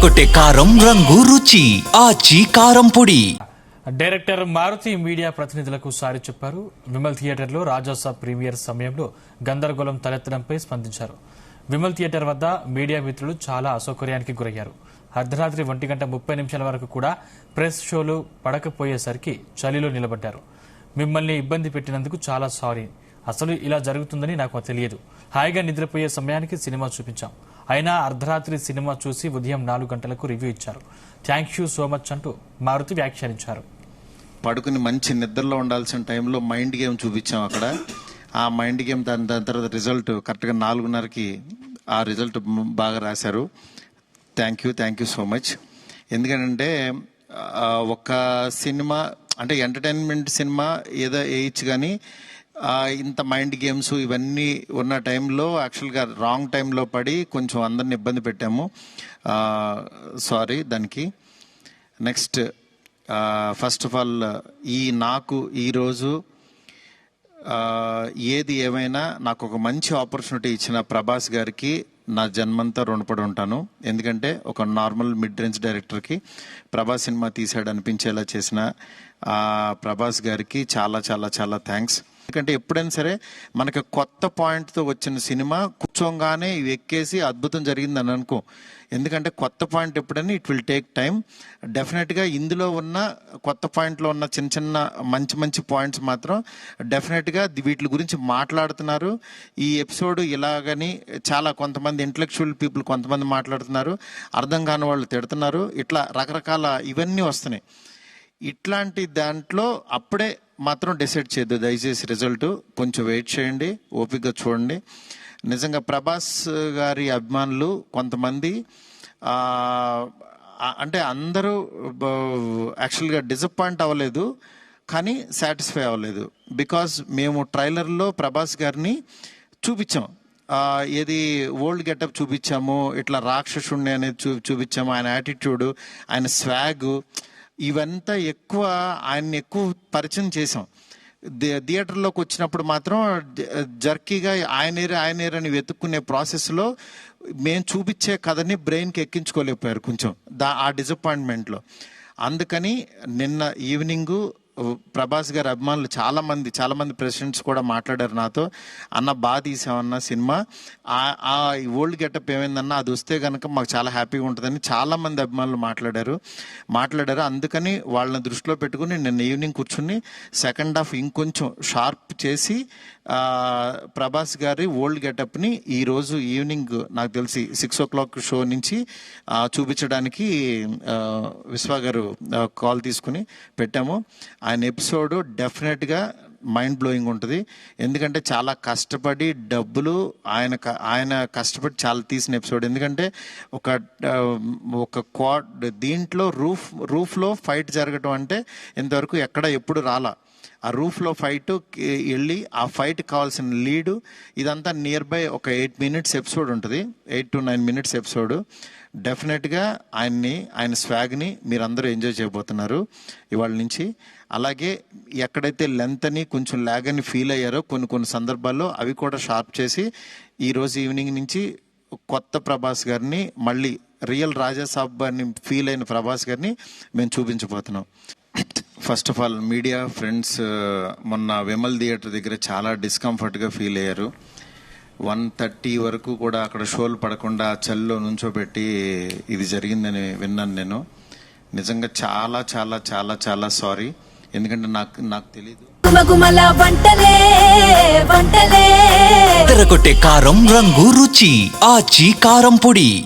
కొట్టే కారం రంగు రుచి ఆచి కారం పొడి. డైరెక్టర్ మారుతి మీడియా ప్రతినిధులకు సారీ చెప్పారు. విమల్ థియేటర్లో రాజాసాబ్ ప్రీమియర్ సమయంలో గందరగోళం తలెత్తడంపై స్పందించారు. విమల్ థియేటర్ వద్ద మీడియా మిత్రులు చాలా అసౌకర్యానికి గురయ్యారు. అర్ధరాత్రి 1:30 వరకు కూడా ప్రెస్ షోలు పడకపోయేసరికి చలిలో నిలబడ్డారు. మిమ్మల్ని ఇబ్బంది పెట్టినందుకు చాలా సారీ. అసలు ఇలా జరుగుతుందని నాకు తెలియదు. హాయిగా నిద్రపోయే సమయానికి సినిమా చూపించాం. అయినా అర్ధరాత్రి సినిమా చూసి ఉదయం 4 గంటలకు రివ్యూ ఇచ్చారు. థ్యాంక్ యూ సో మచ్ అంటూ మారుతి వ్యాఖ్యానించారు. పడుకుని మంచి నిద్రలో ఉండాల్సిన టైంలో మైండ్ గేమ్ చూపించాం అక్కడ. ఆ మైండ్ గేమ్ దాని తర్వాత రిజల్ట్ కరెక్ట్గా 4:30కి ఆ రిజల్ట్ బాగా రాశారు. Thank you so much. ఎందుకంటే ఒక సినిమా అంటే ఎంటర్టైన్మెంట్ సినిమా ఏదో వేయచ్చు, కానీ ఇంత మైండ్ గేమ్స్ ఇవన్నీ ఉన్న టైంలో యాక్చువల్గా రాంగ్ టైంలో పడి కొంచెం అందరిని ఇబ్బంది పెట్టాము. సారీ దానికి. నెక్స్ట్ ఫస్ట్ ఆఫ్ ఆల్ నాకు ఈరోజు ఏది ఏమైనా నాకు ఒక మంచి ఆపర్చునిటీ ఇచ్చిన ప్రభాస్ గారికి నా జన్మంతా రుణపడి ఉంటాను. ఎందుకంటే ఒక నార్మల్ మిడ్ రేంజ్ డైరెక్టర్కి ప్రభాస్ సినిమా తీసాడు అనిపించేలా చేసిన ప్రభాస్ గారికి చాలా చాలా చాలా థ్యాంక్స్. ఎందుకంటే ఎప్పుడైనా సరే మనకి కొత్త పాయింట్తో వచ్చిన సినిమా కూర్చోగానే ఇవి ఎక్కేసి అద్భుతం జరిగిందని అనుకో. ఎందుకంటే కొత్త పాయింట్ ఎప్పుడైనా ఇట్ విల్ టేక్ టైం. డెఫినెట్గా ఇందులో ఉన్న కొత్త పాయింట్లో ఉన్న చిన్న చిన్న మంచి పాయింట్స్ మాత్రం డెఫినెట్గా వీటి గురించి మాట్లాడుతున్నారు. ఈ ఎపిసోడ్ ఇలాగని చాలా కొంతమంది ఇంటలెక్చువల్ పీపుల్ కొంతమంది మాట్లాడుతున్నారు, అర్థం కాని వాళ్ళు తిడుతున్నారు, ఇట్లా రకరకాల ఇవన్నీ వస్తున్నాయి. ఇట్లాంటి దాంట్లో అప్పుడే మాత్రం డిసైడ్ చేయొద్దు దయచేసి. రిజల్ట్ కొంచెం వెయిట్ చేయండి, ఓపికగా చూడండి. నిజంగా ప్రభాస్ గారి అభిమానులు కొంతమంది అంటే అందరూ యాక్చువల్గా డిసప్పాయింట్ అవ్వలేదు, కానీ సాటిస్ఫై అవ్వలేదు. బికాజ్ మేము ట్రైలర్లో ప్రభాస్ గారిని చూపించాం. ఏది ఓల్డ్ గెటప్ చూపించాము, ఇట్లా రాక్షసుణ్ణి అనేది చూపించాము. ఆయన యాటిట్యూడ్, ఆయన స్వాగ్, ఇవంతా ఆయన్ని ఎక్కువ పరిచయం చేసాం. థియేటర్లోకి వచ్చినప్పుడు మాత్రం జర్కీగా ఆయనేరని వెతుక్కునే ప్రాసెస్లో మేము చూపించే కథని బ్రెయిన్కి ఎక్కించుకోలేకపోయారు కొంచెం ఆ డిసప్పాయింట్మెంట్లో. అందుకని నిన్న ఈవినింగు ప్రభాస్ గారి అభిమానులు చాలామంది ప్రెసిడెంట్స్ కూడా మాట్లాడారు నాతో. అన్న బాగా తీసామన్న సినిమా, ఆ ఓల్డ్ గెటప్ ఏమైందన్నా అది వస్తే కనుక మాకు చాలా హ్యాపీగా ఉంటుందని చాలామంది అభిమానులు మాట్లాడారు. అందుకని వాళ్ళని దృష్టిలో పెట్టుకుని నిన్న ఈవినింగ్ కూర్చుని సెకండ్ హాఫ్ ఇంకొంచెం షార్ప్ చేసి ప్రభాస్ గారి ఓల్డ్ గెటప్ని ఈరోజు ఈవినింగ్ నాకు తెలిసి 6 o'clock షో నుంచి చూపించడానికి విశ్వ గారు కాల్ తీసుకుని పెట్టాము. ఆయన ఎపిసోడ్ డెఫినెట్గా మైండ్ బ్లోయింగ్ ఉంటుంది. ఎందుకంటే చాలా కష్టపడి డబ్బులు ఆయన కష్టపడి చాలా తీసిన ఎపిసోడ్. ఎందుకంటే ఒక క్వాడ్ దీంట్లో రూఫ్లో ఫైట్ జరగటం అంటే ఇంతవరకు ఎప్పుడు రాలా. ఆ రూఫ్లో ఫైట్ వెళ్ళి ఆ ఫైట్ కావాల్సిన లీడు ఇదంతా నియర్ బై ఒక 8 minutes ఎపిసోడ్ ఉంటుంది, 8 to 9 minutes ఎపిసోడ్. డెఫినెట్గా ఆయన స్వాగ్ని మీరందరూ ఎంజాయ్ చేయబోతున్నారు ఇవాళ నుంచి. అలాగే ఎక్కడైతే లెంత్ అని కొంచెం ల్యాగ్ అని ఫీల్ అయ్యారో కొన్ని సందర్భాల్లో అవి కూడా షార్ప్ చేసి ఈరోజు ఈవినింగ్ నుంచి కొత్త ప్రభాస్ గారిని, మళ్ళీ రియల్ రాజాసాబ్ అని ఫీల్ అయిన ప్రభాస్ గారిని మేము చూపించబోతున్నాం. First of all media friends మొన్న విమల్ థియేటర్ దగ్గర చాలా డిస్కంఫర్ట్గా ఫీల్ అయ్యారు. 1:30 వరకు కూడా అక్కడ షోలు పడకుండా చల్లో నుంచోబెట్టి ఇది జరిగిందని విన్నాను నేను. నిజంగా చాలా చాలా చాలా చాలా సారీ. ఎందుకంటే నాకు తెలీదు. కొట్టే కారం రంగు రుచి ఆచి కారం పొడి.